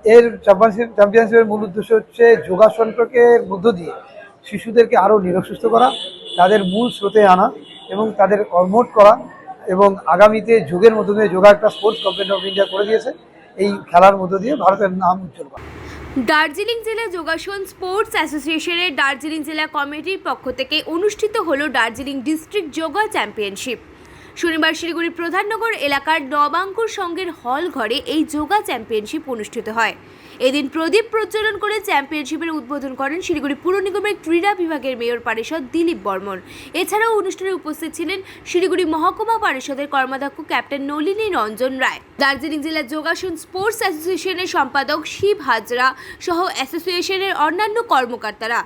এর চ্যাম্পিয়নশিপের মূল উদ্দেশ্য হচ্ছে যোগাসনকে মধ্য দিয়ে শিশুদেরকে আরও নিরোগ সুস্থ করা, তাদের মূল স্রোতে আনা এবং তাদের কর্মঠ করা, এবং আগামীতে যোগের মধ্য দিয়ে যোগা একটা স্পোর্টস গভর্নমেন্ট অফ ইন্ডিয়া করে দিয়েছে। এই খেলার মধ্য দিয়ে ভারতের নাম উজ্জ্বল করা। দার্জিলিং জেলা যোগাসন স্পোর্টস অ্যাসোসিয়েশনের দার্জিলিং জেলা কমিটির পক্ষ থেকে অনুষ্ঠিত হলো দার্জিলিং ডিস্ট্রিক্ট যোগা চ্যাম্পিয়নশিপ। শনিবার শিলিগুড়ির প্রধাননগর এলাকার নবাঙ্কুর সংঘের হল ঘরে এই যোগা চ্যাম্পিয়নশিপ অনুষ্ঠিত হয়। এদিন প্রদীপ প্রজ্বলন করে চ্যাম্পিয়নশিপের উদ্বোধন করেন শিলিগুড়ি পুর নিগমের ক্রীড়া বিভাগের মেয়র পারিষদ দিলীপ বর্মন। এছাড়াও অনুষ্ঠানে উপস্থিত ছিলেন শিলিগুড়ি মহকুমা পরিষদের কর্মাধ্যক্ষ ক্যাপ্টেন নলিনী রঞ্জন রায়, দার্জিলিং জেলা যোগাসন স্পোর্টস অ্যাসোসিয়েশনের সম্পাদক শিব হাজরা সহ অ্যাসোসিয়েশনের অন্যান্য কর্মকর্তারা।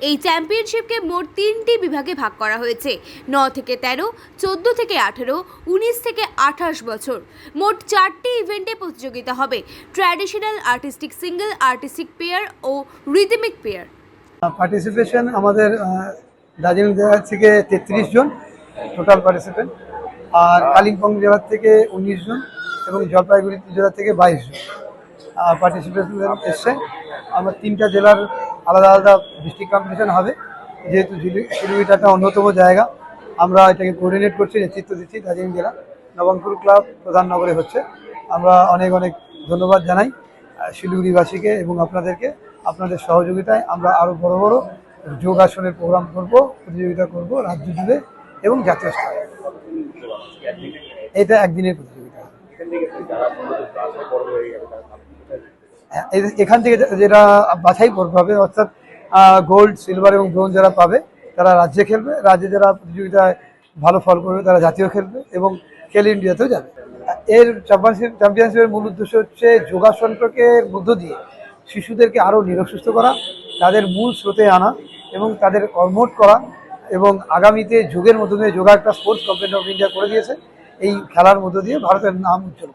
এই চ্যাম্পিয়নশিপকে মোট 3টি বিভাগে ভাগ করা হয়েছে: 9 থেকে 13, 14 থেকে 18, 19 থেকে 28 বছর। মোট 4টি ইভেন্টে প্রতিযোগিতা হবে: traditional, artistic single, artistic pair ও রিদমিক পেয়ার। পার্টিসিপেশন আমাদের দার্জিলিং জেলা থেকে 33 জন টোটাল পার্টিসিপেন্ট, আর কালিম্পং জেলা থেকে 19 জন এবং জলপাইগুড়ি জেলা থেকে 22 জন পার্টিসিপেশন এসছে। আমরা 3টা জেলার আলাদা আলাদা ডিস্ট্রিক্ট কম্পিটিশন হবে, যেহেতু শিলিগুড়িটা একটা অন্যতম জায়গা। আমরা এটাকে কোঅর্ডিনেট করছি, নেতৃত্ব দিচ্ছি দার্জিলিং জেলা নবাঙ্কুর ক্লাব প্রধাননগরে হচ্ছে। আমরা অনেক অনেক ধন্যবাদ জানাই শিলিগুড়িবাসীকে এবং আপনাদেরকে। আপনাদের সহযোগিতায় আমরা আরও বড় বড় যোগাসনের প্রোগ্রাম করব, প্রতিযোগিতা করব রাজ্য জুড়ে এবং জাতীয় স্তরে। এটা একদিনের প্রতিযোগিতা। এখান থেকে যেটা বাছাই করতে হবে, অর্থাৎ গোল্ড, সিলভার এবং ব্রোঞ্জ যারা পাবে তারা রাজ্যে খেলবে, রাজ্যে যারা প্রতিযোগিতায় ভালো ফল করবে তারা জাতীয় খেলবে এবং খেল ইন্ডিয়াতেও যাবে। এর চ্যাম্পিয়নশিপের মূল উদ্দেশ্য হচ্ছে যোগাসনকে মধ্য দিয়ে শিশুদেরকে আরও নিরোগ সুস্থ করা, তাদের মূল স্রোতে আনা এবং তাদের কর্মঠ করা, এবং আগামীতে যোগের মধ্য দিয়ে যোগা একটা স্পোর্টস গভর্নমেন্ট অফ ইন্ডিয়া করে দিয়েছে। এই খেলার মধ্য দিয়ে ভারতের নাম উজ্জ্বল করা।